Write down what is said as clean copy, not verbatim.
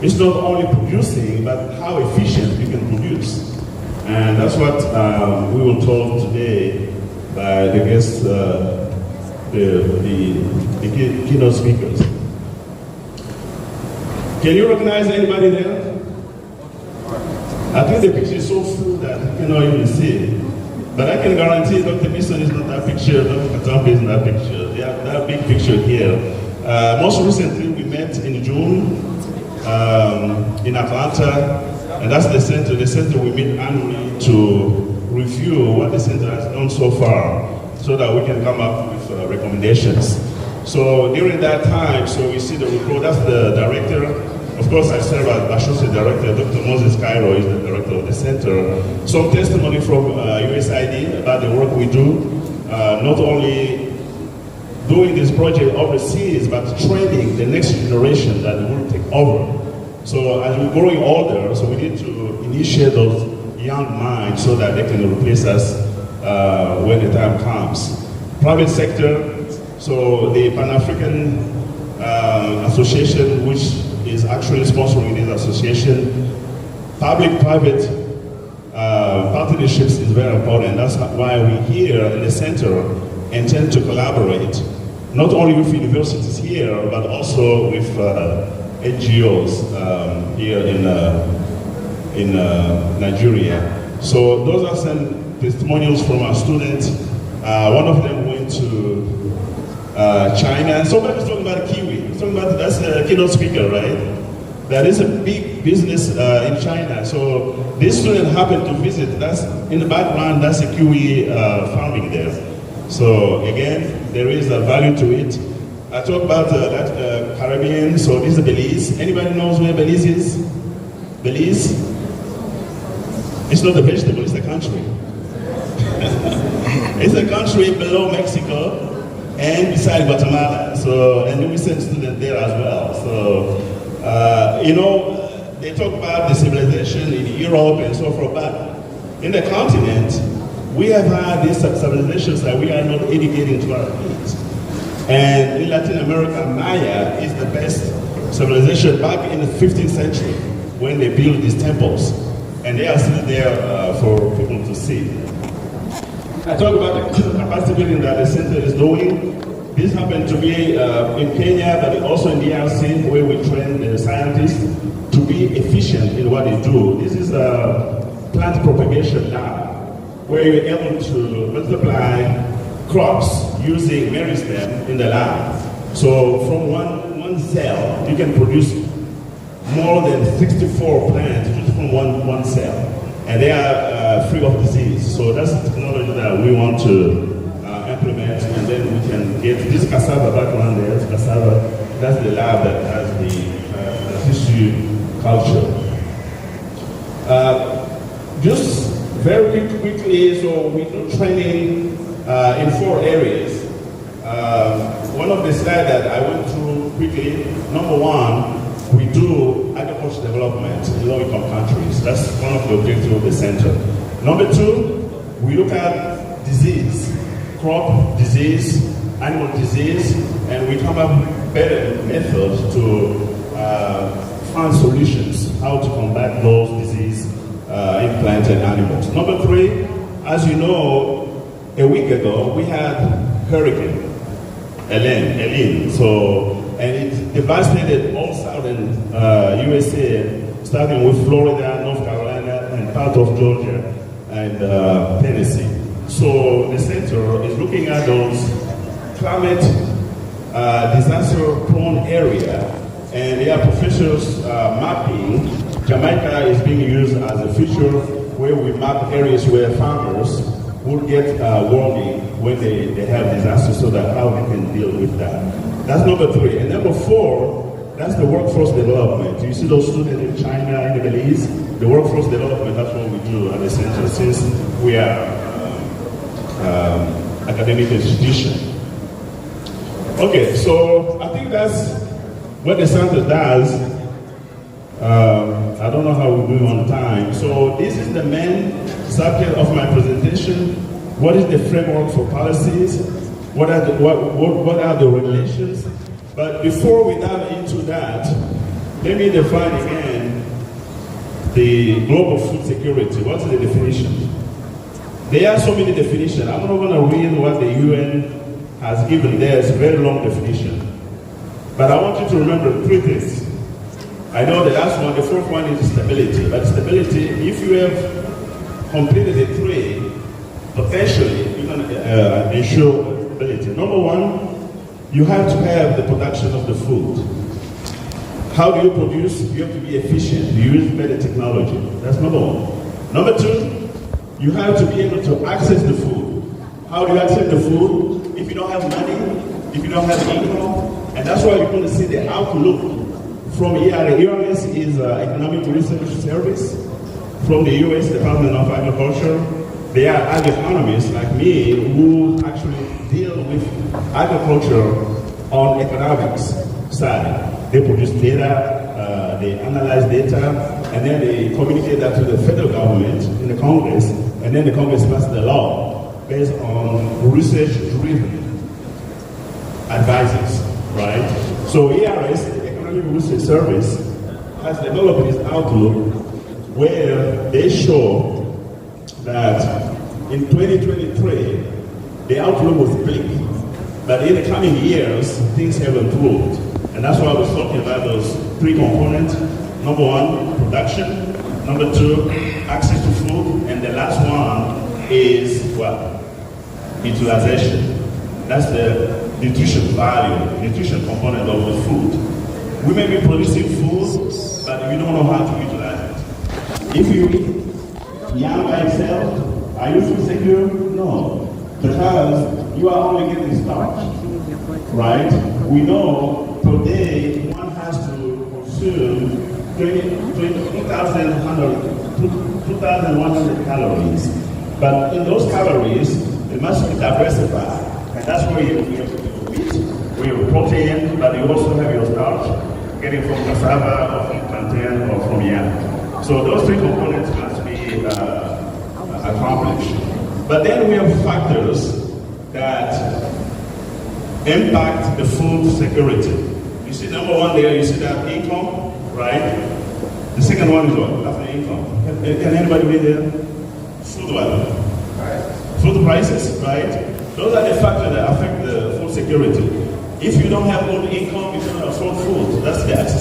it's not only producing, but how efficient we can produce. And that's what we were told today by the guest, the keynote speakers. Can you recognize anybody there? I think the picture is so full that you cannot even see it. But I can guarantee Dr. Bison is not that picture, Dr. Katambi is not that picture. They have that big picture here. Most recently, we met in June in Atlanta, and that's the center. The center we meet annually to review what the center has done so far, so that we can come up with recommendations. So during that time, so we see the report. That's the director. Of course, I serve as associate director. Dr. Moses Cairo is the director of the center. Some testimony from USAID about the work we do, not only doing this project overseas, but training the next generation that will take over. So as we're growing older, so we need to initiate those young minds so that they can replace us when the time comes. Private sector, so the Pan-African Association, which is actually sponsoring this association. Public-private partnerships is very important. That's why we here in the center intend to collaborate, not only with universities here, but also with NGOs here in Nigeria. So those are some testimonials from our students. One of them went to China. Somebody's talking about kiwi. That's a keynote speaker, right? That is a big business in China. So this student happened to visit. That's in the background. That's a kiwi farming there. So again, there is a value to it. I talk about that Caribbean. So this is Belize. Anybody knows where Belize is? Belize? It's not a vegetable. It's a country. It's a country below Mexico and beside Guatemala. So, and we send students there as well. So, you know, they talk about the civilization in Europe and so forth, but in the continent, we have had these civilizations that we are not educating to our kids. And in Latin America, Maya is the best civilization back in the 15th century when they built these temples. And they are still there for people to see. I talk about the capacity building that the center is doing. This happened to be in Kenya, but also in the DRC, where we train the scientists to be efficient in what they do. This is a plant propagation lab, where you're able to multiply crops using meristem in the lab. So from one cell, you can produce more than 64 plants just from one cell. And they are free of disease. So that's the technology that we want to implement, and then we can get this cassava background there. This cassava, that's the lab that has the tissue culture. Just very quickly, so we do training in 4 areas. One of the slides that I went through quickly, number 1, we do agriculture development in low-income countries. That's one of the objectives of the center. Number 2, we look at disease, crop disease, animal disease, and we come up with better methods to find solutions, how to combat those diseases in plants and animals. Number 3, as you know, a week ago, we had Hurricane Helene. So, and it devastated all southern USA, starting with Florida, North Carolina, and part of Georgia and Tennessee. So the center is looking at those climate disaster-prone area, and they are professionals mapping. Jamaica is being used as a feature where we map areas where farmers will get warning when they have disasters, so that how we can deal with that. That's number 3. And number 4, that's the workforce development. You see those students in China, in the Belize, the workforce development, that's what we do at the center, since we are academic institution. Okay, so I think that's what the center does. I don't know how we're doing on time. So this is the main subject of my presentation. What is the framework for policies? What are the regulations? But before we dive into that, let me define again the global food security. What's the definition? There are so many definitions. I'm not going to read what the UN has given there. It's a very long definition. But I want you to remember three things. I know the last one, the fourth one is stability. But stability, if you have completed the three, potentially you can ensure stability. Number one, you have to have the production of the food. How do you produce? You have to be efficient. You use better technology. That's number one. Number two, you have to be able to access the food. How do you access the food? If you don't have money, if you don't have income, and that's why you're going to see the outlook from ERA. ERS is Economic Research Service from the U.S. Department of Agriculture. They are ag-economists like me who actually deal with agriculture on economics side. They produce data, they analyze data, and then they communicate that to the federal government in the Congress, and then the Congress passes the law based on research-driven advices, right? So ERS, the Economic Research Service, has developed this outlook where they show that in 2023, the outlook was bleak, but in the coming years, things have improved. And that's why I was talking about those three components. Number one, production. Number two, access to food. And the last one is what? Utilization. That's the nutrition value, nutrition component of the food. We may be producing food, but we don't know how to utilize it. If you eat yam by itself, are you food secure? No. Because you are only getting starch, right? We know per day one has to consume 2,100 calories. But in those calories, it must be diversified. And that's where you have wheat, where you have protein, but you also have your starch, getting from cassava or from plantain or from yam. So those three components must be accomplished. But then we have factors that impact the food security. You see number one there, you see that income, right? The second one is what? After income. Can anybody read there? Food what? Food prices, right? Those are the factors that affect the food security. If you don't have good income, you cannot afford food. That's the access.